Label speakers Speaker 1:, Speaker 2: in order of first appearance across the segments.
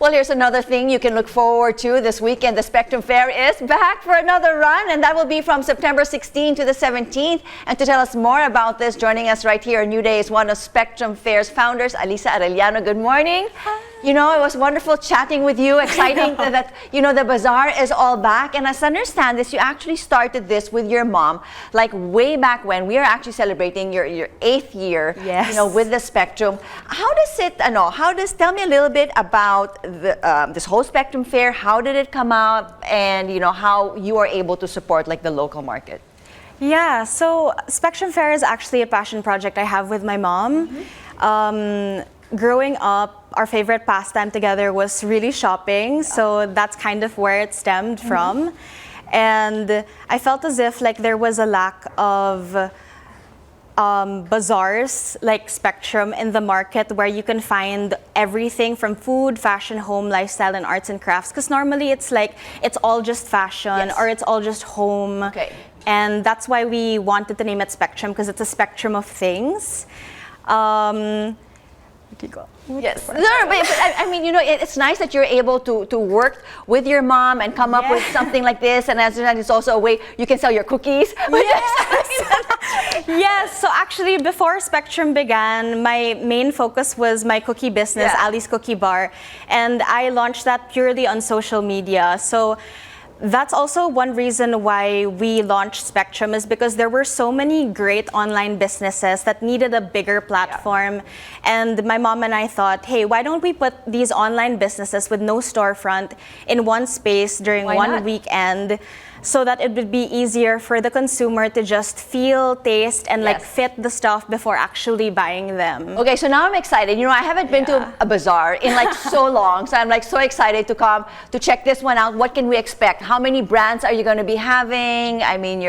Speaker 1: Well, here's another thing you can look forward to this weekend. The Spectrum Fair is back for another run, and that will be from September 16th to the 17th. And to tell us more about this, joining us right here, New Day, is one of Spectrum Fair's founders, Alyssa Arellano. Good morning.
Speaker 2: Hi.
Speaker 1: You know, it was wonderful chatting with you. Exciting that, you know, the bazaar is all back. And as I understand this, you actually started this with your mom, like way back when. We are actually celebrating your 8th year,
Speaker 2: yes,
Speaker 1: you know, with the Spectrum. How does it, tell me a little bit about this whole Spectrum Fair. How did it come out, and you know how you are able to support like the local market?
Speaker 2: Yeah, so Spectrum Fair is actually a passion project I have with my mom. Growing up, our favorite pastime together was really shopping, so that's kind of where it stemmed from. And I felt as if like there was a lack of bazaars like Spectrum in the market where you can find everything from food, fashion, home, lifestyle, and arts and crafts. Because normally it's like, it's all just fashion, or it's all just home.
Speaker 1: Okay.
Speaker 2: And that's why we wanted to name it Spectrum, because it's a spectrum of things.
Speaker 1: Yes, no, but I mean, you know, it's nice that you're able to work with your mom and come up with something like this, and as it's also a way you can sell your cookies.
Speaker 2: Yes, so actually before Spectrum began, my main focus was my cookie business, Ali's Cookie Bar, and I launched that purely on social media. So that's also one reason why we launched Spectrum, is because there were so many great online businesses that needed a bigger platform. And my mom and I thought, hey, why don't we put these online businesses with no storefront in one space during one weekend, so that it would be easier for the consumer to just feel, taste, and like fit the stuff before actually buying them.
Speaker 1: Okay, so now I'm excited. You know, I haven't been to a bazaar in like so long, so I'm like so excited to come to check this one out. What can we expect? How many brands are you going to be having? I mean,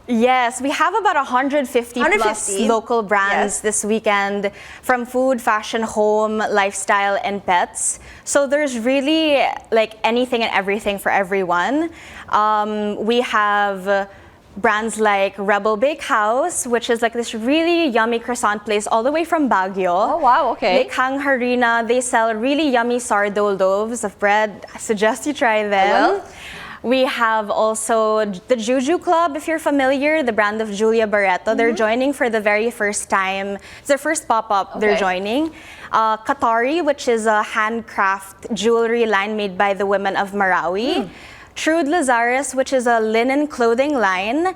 Speaker 2: Yes, we have about 150 plus local brands this weekend, from food, fashion, home, lifestyle, and pets. So there's really like anything and everything for everyone. We have brands like Rebel Bakehouse, which is like this really yummy croissant place all the way from Baguio.
Speaker 1: Oh wow, okay.
Speaker 2: Lekhang Harina, they sell really yummy sourdough loaves of bread. I suggest you try them.
Speaker 1: I will.
Speaker 2: We have also the Juju Club, if you're familiar, the brand of Julia Barreto. They're joining for the very first time. It's their first pop-up they're joining. Katari, which is a handcraft jewelry line made by the women of Marawi. Trude Lazares, which is a linen clothing line.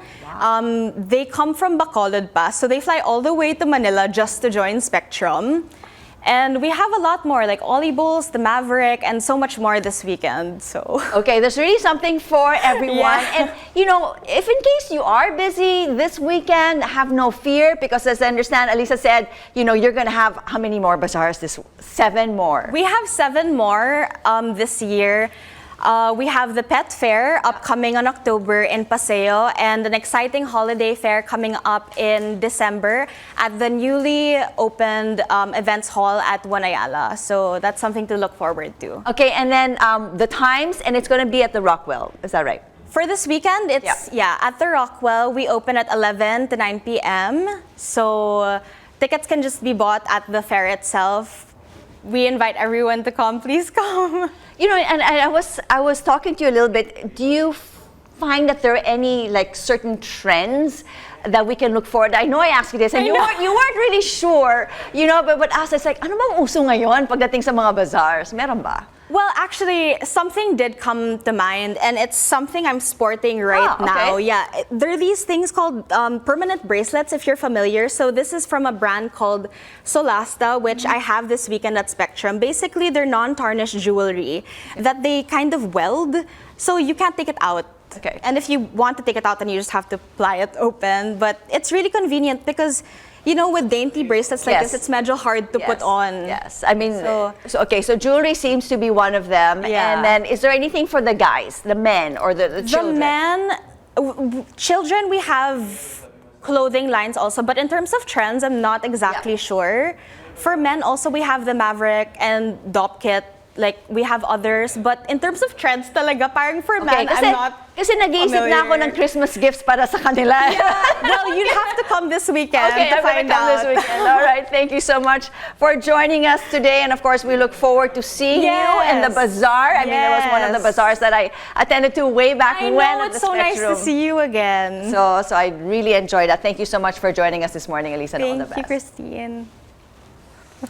Speaker 2: They come from Bacolod pa, so they fly all the way to Manila just to join Spectrum. And we have a lot more, like Ollie Bowls, the Maverick, and so much more this weekend. So
Speaker 1: okay, there's really something for everyone. And you know, if in case you are busy this weekend, have no fear, because as I understand, Alyssa said, you know, you're gonna have how many more bazaars 7 more?
Speaker 2: We have 7 more this year. We have the Pet Fair upcoming on October in Paseo, and an exciting holiday fair coming up in December at the newly opened events hall at Wanayala. So that's something to look forward to.
Speaker 1: Okay, and then the times, and it's going to be at the Rockwell, is that right?
Speaker 2: For this weekend, it's at the Rockwell. We open at 11 to 9 p.m. So tickets can just be bought at the fair itself. We invite everyone to come. Please come.
Speaker 1: You know, and I was talking to you a little bit. Do you find that there are any like certain trends that we can look forward? I know I asked you this, and you weren't really sure. You know, but us, it's like, ano bang uso ngayon pagdating sa mga bazaars? Meron ba?
Speaker 2: Well, actually, something did come to mind, and it's something I'm sporting right now. Yeah, there are these things called permanent bracelets, if you're familiar. So this is from a brand called Solasta, which I have this weekend at Spectrum. Basically, they're non-tarnished jewelry that they kind of weld, so you can't take it out.
Speaker 1: Okay.
Speaker 2: And if you want to take it out, then you just have to ply it open. But it's really convenient because, you know, with dainty bracelets like this, it's medyo hard to put on.
Speaker 1: Yes, I mean, so jewelry seems to be one of them. And then, is there anything for the guys, the men, or the children?
Speaker 2: The men, children, we have clothing lines also. But in terms of trends, I'm not exactly sure. For men also, we have the Maverick and Dopkit like we have others, but in terms of trends talaga, parang for men,
Speaker 1: kasi,
Speaker 2: I'm not
Speaker 1: kasi nag-iisip na ako ng Christmas gifts para sa kanila.
Speaker 2: Well, you'll have to come this weekend
Speaker 1: Okay,
Speaker 2: to
Speaker 1: I'm gonna
Speaker 2: find
Speaker 1: come
Speaker 2: out.
Speaker 1: this weekend. All right, thank you so much for joining us today. And of course, we look forward to seeing you in the bazaar. I mean, it was one of the bazaars that I attended to way back
Speaker 2: I
Speaker 1: when
Speaker 2: know,
Speaker 1: at the
Speaker 2: it's so nice to
Speaker 1: Spectrum.
Speaker 2: see you again.
Speaker 1: So I really enjoyed that. Thank you so much for joining us this morning, Alyssa, and all the
Speaker 2: Thank you,
Speaker 1: best.
Speaker 2: Christine.